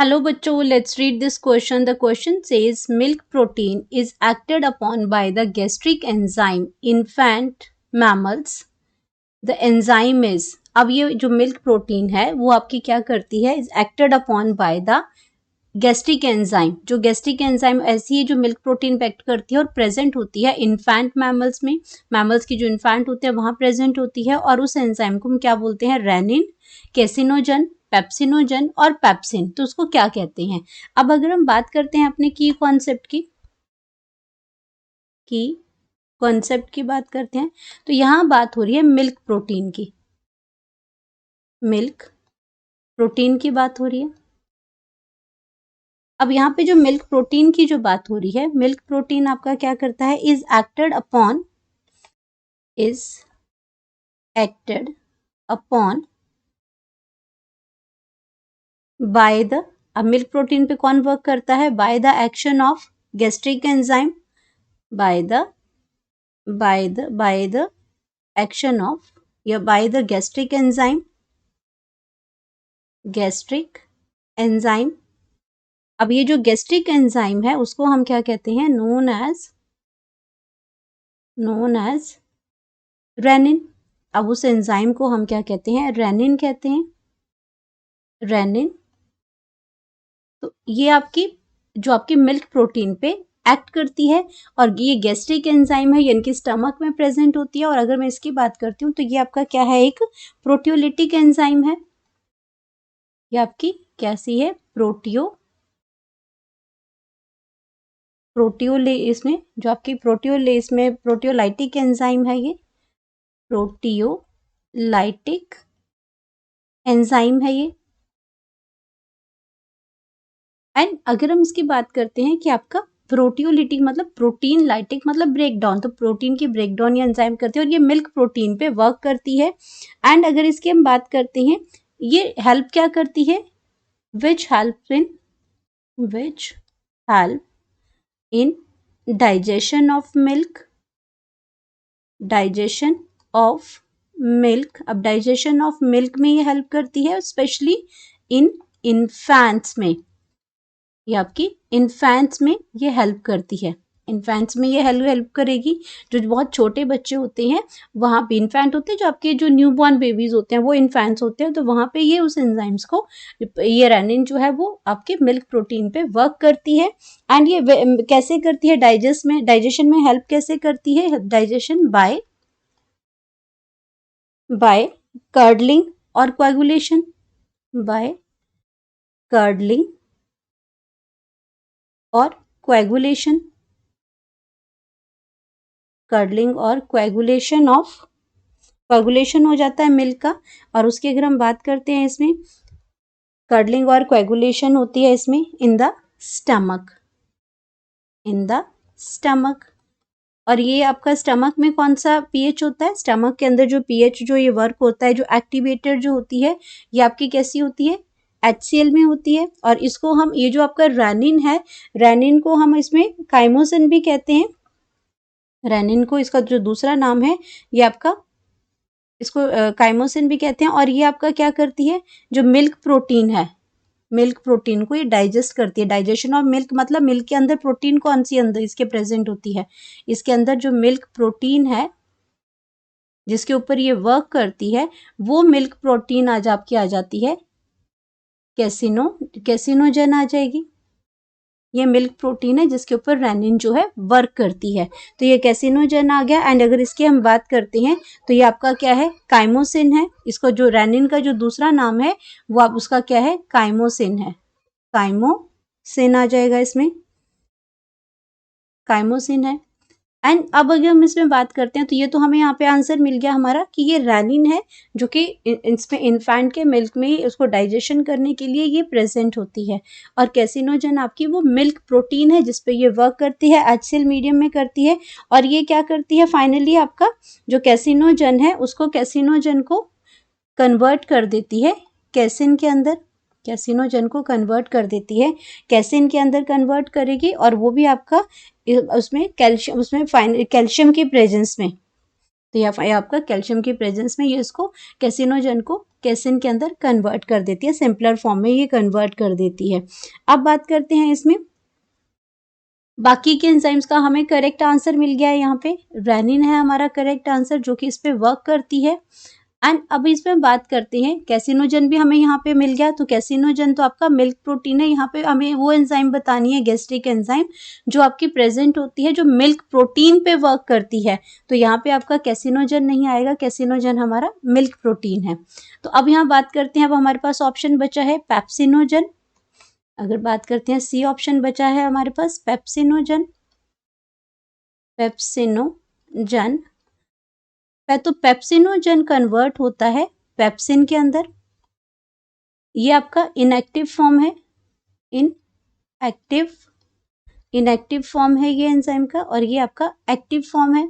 Hello बच्चों, let's read this question. The question says milk protein is acted upon by the gastric enzyme infant mammals. The enzyme is, अब ये जो milk protein है वो आपकी क्या करती है, is acted upon by the gastric enzyme. जो गैस्ट्रिक एंजाइम ऐसी है जो मिल्क प्रोटीन पे एक्ट करती है और प्रेजेंट होती है इन्फेंट मैमल्स में. मैमल्स की जो इन्फेंट होते हैं वहां प्रेजेंट होती है और उस एंजाइम को हम क्या बोलते हैं, रेनिन, कैसिनोजन, पेप्सिनोजन और पेप्सिन. तो उसको क्या कहते हैं. अब अगर हम बात करते हैं अपने की कॉन्सेप्ट की बात करते हैं तो यहाँ बात हो रही है मिल्क प्रोटीन की. मिल्क प्रोटीन की बात हो रही है. अब यहाँ पे जो मिल्क प्रोटीन की जो बात हो रही है, मिल्क प्रोटीन आपका क्या करता है, is acted upon by the, अब मिल्क प्रोटीन पे कौन वर्क करता है, by the action of gastric enzyme, by the action of या बाय द गैस्ट्रिक एंजाइम. अब ये जो गैस्ट्रिक एंजाइम है उसको हम क्या कहते हैं, नोन एज रेनिन. अब उस एंजाइम को हम क्या कहते हैं, रेनिन कहते हैं, रेनिन. तो ये आपकी मिल्क प्रोटीन पे एक्ट करती है और ये गैस्ट्रिक एंजाइम है, यानी कि स्टमक में प्रेजेंट होती है. और अगर मैं इसकी बात करती हूँ तो ये आपका क्या है, एक प्रोटियोलिटिक एंजाइम है. ये आपकी कैसी है, प्रोटियोलेस में, जो आपकी प्रोटियोलेस में प्रोटियोलाइटिक एंजाइम है, ये प्रोटियोलाइटिक एंजाइम है ये. एंड अगर हम इसकी बात करते हैं कि आपका प्रोटियोलिटिक मतलब प्रोटीन, लाइटिक मतलब ब्रेकडाउन, तो प्रोटीन की ब्रेकडाउन ये एंजाइम करती है और ये मिल्क प्रोटीन पे वर्क करती है. एंड अगर इसकी हम बात करते हैं, ये हेल्प क्या करती है, which help in digestion of milk. अब डाइजेशन ऑफ मिल्क में ये हेल्प करती है, स्पेशली इन इन्फेंट्स में. ये आपकी इन्फेंट्स में ये हेल्प करती है. इन्फेंट्स में ये हेल्प करेगी. जो बहुत छोटे बच्चे होते हैं वहाँ पे इन्फेंट होते हैं, जो आपके जो न्यूबॉर्न बेबीज होते हैं वो इन्फेंट्स होते हैं. तो वहाँ पे ये उस एंजाइम्स को, ये रेनिन जो है वो आपके मिल्क प्रोटीन पे वर्क करती है. एंड ये कैसे करती है, डाइजेशन में हेल्प कैसे करती है, डाइजेशन बाय कर्डलिंग और कोएगुलेशन, बाय कर्डलिंग और कोएगुलेशन, कोएगुलेशन हो जाता है मिल्क का. और उसकी अगर हम बात करते हैं, इसमें कर्डलिंग और कोएगुलेशन होती है इसमें इन द स्टमक. और ये आपका स्टमक में कौन सा पीएच होता है, स्टमक के अंदर जो पीएच जो ये वर्क होता है, जो एक्टिवेटर जो होती है, ये आपकी कैसी होती है, HCl में होती है. और इसको हम, ये जो आपका रेनिन है, रेनिन को हम इसमें काइमोसिन भी कहते हैं. रेनिन को, इसका जो दूसरा नाम है ये आपका, इसको काइमोसिन भी कहते हैं. और ये आपका क्या करती है, जो मिल्क प्रोटीन है, मिल्क प्रोटीन को ये डाइजेस्ट करती है. डाइजेशन ऑफ मिल्क मतलब मिल्क के अंदर प्रोटीन कौन सी अंदर इसके प्रेजेंट होती है, इसके अंदर जो मिल्क प्रोटीन है जिसके ऊपर ये वर्क करती है, वो मिल्क प्रोटीन आज आपकी आ जाती है कैसिनोजन आ जाएगी. ये मिल्क प्रोटीन है जिसके ऊपर रेनिन जो है वर्क करती है. तो ये कैसिनोजन आ गया. एंड अगर इसकी हम बात करते हैं तो ये आपका क्या है, काइमोसिन है. इसको जो रेनिन का जो दूसरा नाम है वो आप उसका क्या है, काइमोसिन है. काइमोसिन आ जाएगा, इसमें काइमोसिन है. एंड अब अगर हम इसमें बात करते हैं तो ये तो हमें यहाँ पे आंसर मिल गया हमारा कि ये रेनिन है, जो कि इसमें इन्फेंट के मिल्क में ही उसको डाइजेशन करने के लिए ये प्रेजेंट होती है. और कैसिनोजन आपकी वो मिल्क प्रोटीन है जिसपे ये वर्क करती है, HCl मीडियम में करती है. और ये क्या करती है, फाइनली आपका जो कैसिनोजन है उसको, कैसिनोजन को कन्वर्ट कर देती है कैसिन के अंदर, कैसिनोजन को कन्वर्ट कर देती है, कैसिन के अंदर कन्वर्ट करेगी. और वो भी आपका उसमें कैल्शियम, उसमें कैल्शियम की प्रेजेंस में. तो ये आपका कैल्शियम की प्रेजेंस में ये इसको कैसिनोजन को कैसिन के अंदर कन्वर्ट कर देती है, सिंपलर फॉर्म में ये कन्वर्ट कर देती है। अब बात करते हैं इसमें बाकी के एंजाइम्स का। हमें करेक्ट आंसर मिल गया है, यहाँ पे रेनिन है हमारा करेक्ट आंसर जो कि इस पे वर्क करती है। एंड अब इसमें बात करते हैं कैसिनोजन भी हमें यहाँ पे मिल गया। तो कैसिनोजन तो आपका मिल्क प्रोटीन है। यहाँ पे हमें वो एंजाइम बतानी है, गैस्ट्रिक एंजाइम, जो आपकी प्रेजेंट होती है, जो मिल्क प्रोटीन पे वर्क करती है। तो यहाँ पे आपका कैसिनोजन नहीं आएगा, कैसिनोजन हमारा मिल्क प्रोटीन है। तो अब यहाँ बात करते हैं, अब हमारे पास ऑप्शन बचा है पेप्सिनोजन। अगर बात करते हैं सी ऑप्शन बचा है हमारे पास पेप्सिनोजन। पेप्सिनोजन तो पेप्सिनोजन कन्वर्ट होता है पेप्सिन के अंदर। ये आपका इनएक्टिव फॉर्म है, इनएक्टिव फॉर्म है ये एंजाइम का, और ये आपका एक्टिव फॉर्म है,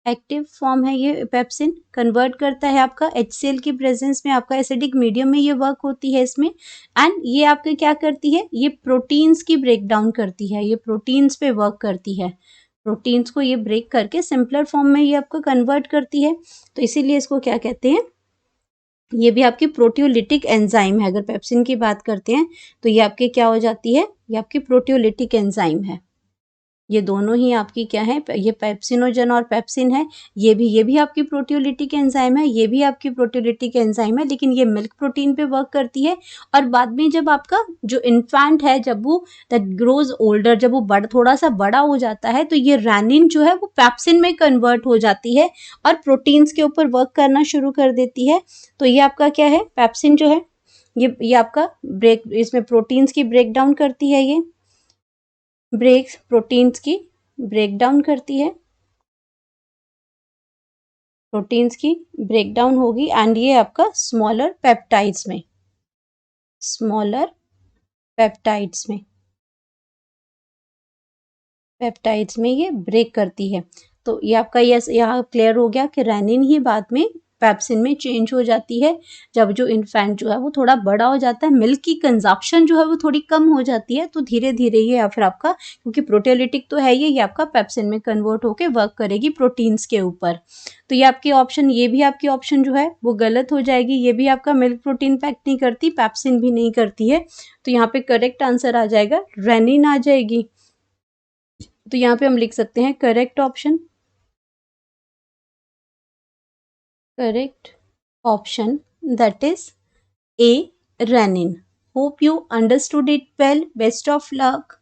एक्टिव फॉर्म है। ये पेप्सिन कन्वर्ट करता है आपका HCl की प्रेजेंस में, आपका एसिडिक मीडियम में ये वर्क होती है इसमें। एंड ये आपके क्या करती है, ये प्रोटीन्स की ब्रेक डाउन करती है, ये प्रोटीन्स पे वर्क करती है, प्रोटीन्स को ये ब्रेक करके सिंपलर फॉर्म में ये आपको कन्वर्ट करती है। तो इसीलिए इसको क्या कहते हैं, ये भी आपकी प्रोटियोलिटिक एंजाइम है। अगर पेप्सिन की बात करते हैं तो ये आपके क्या हो जाती है, ये आपकी प्रोटियोलिटिक एंजाइम है। ये दोनों ही आपकी क्या है, ये पेप्सिनोजन और पेप्सिन है, ये भी आपकी प्रोटियोलिटिक एंजाइम है, ये भी आपकी प्रोटियोलिटिक एंजाइम है, लेकिन ये मिल्क प्रोटीन पे वर्क करती है। और बाद में जब आपका जो इन्फेंट है, जब वो दैट ग्रोज ओल्डर, जब वो थोड़ा सा बड़ा हो जाता है, तो ये रेनिन जो है वो पेप्सिन में कन्वर्ट हो जाती है और प्रोटीन्स के ऊपर वर्क करना शुरू कर देती है। तो ये आपका क्या है, पेप्सिन जो है ये आपका ब्रेक, इसमें प्रोटीन्स की ब्रेक डाउन करती है, ये ब्रेक्स प्रोटीन्स की ब्रेक डाउन करती है, प्रोटीन्स की ब्रेक डाउन होगी। एंड ये आपका स्मॉलर पेप्टाइड्स में, स्मॉलर पेप्टाइड्स में, पेप्टाइड्स में ये ब्रेक करती है। तो ये आपका यस यहाँ क्लियर हो गया कि रेनिन ही बाद में पेप्सिन में चेंज हो जाती है जब जो इन्फेंट जो है वो थोड़ा बड़ा हो जाता है, मिल्क की कंजप्शन जो है वो थोड़ी कम हो जाती है, तो धीरे धीरे ये या फिर आपका, क्योंकि प्रोटियोलिटिक तो है ये आपका पेप्सिन में कन्वर्ट होकर वर्क करेगी प्रोटीन्स के ऊपर। तो ये आपकी ऑप्शन, ये भी आपकी ऑप्शन जो है वो गलत हो जाएगी। ये भी आपका मिल्क प्रोटीन पैक्ट नहीं करती, पेप्सिन भी नहीं करती है। तो यहाँ पे करेक्ट आंसर आ जाएगा रेनिन आ जाएगी। तो यहाँ पे हम लिख सकते हैं correct option, correct option, that is A, renin. Hope you understood it well. Best of luck.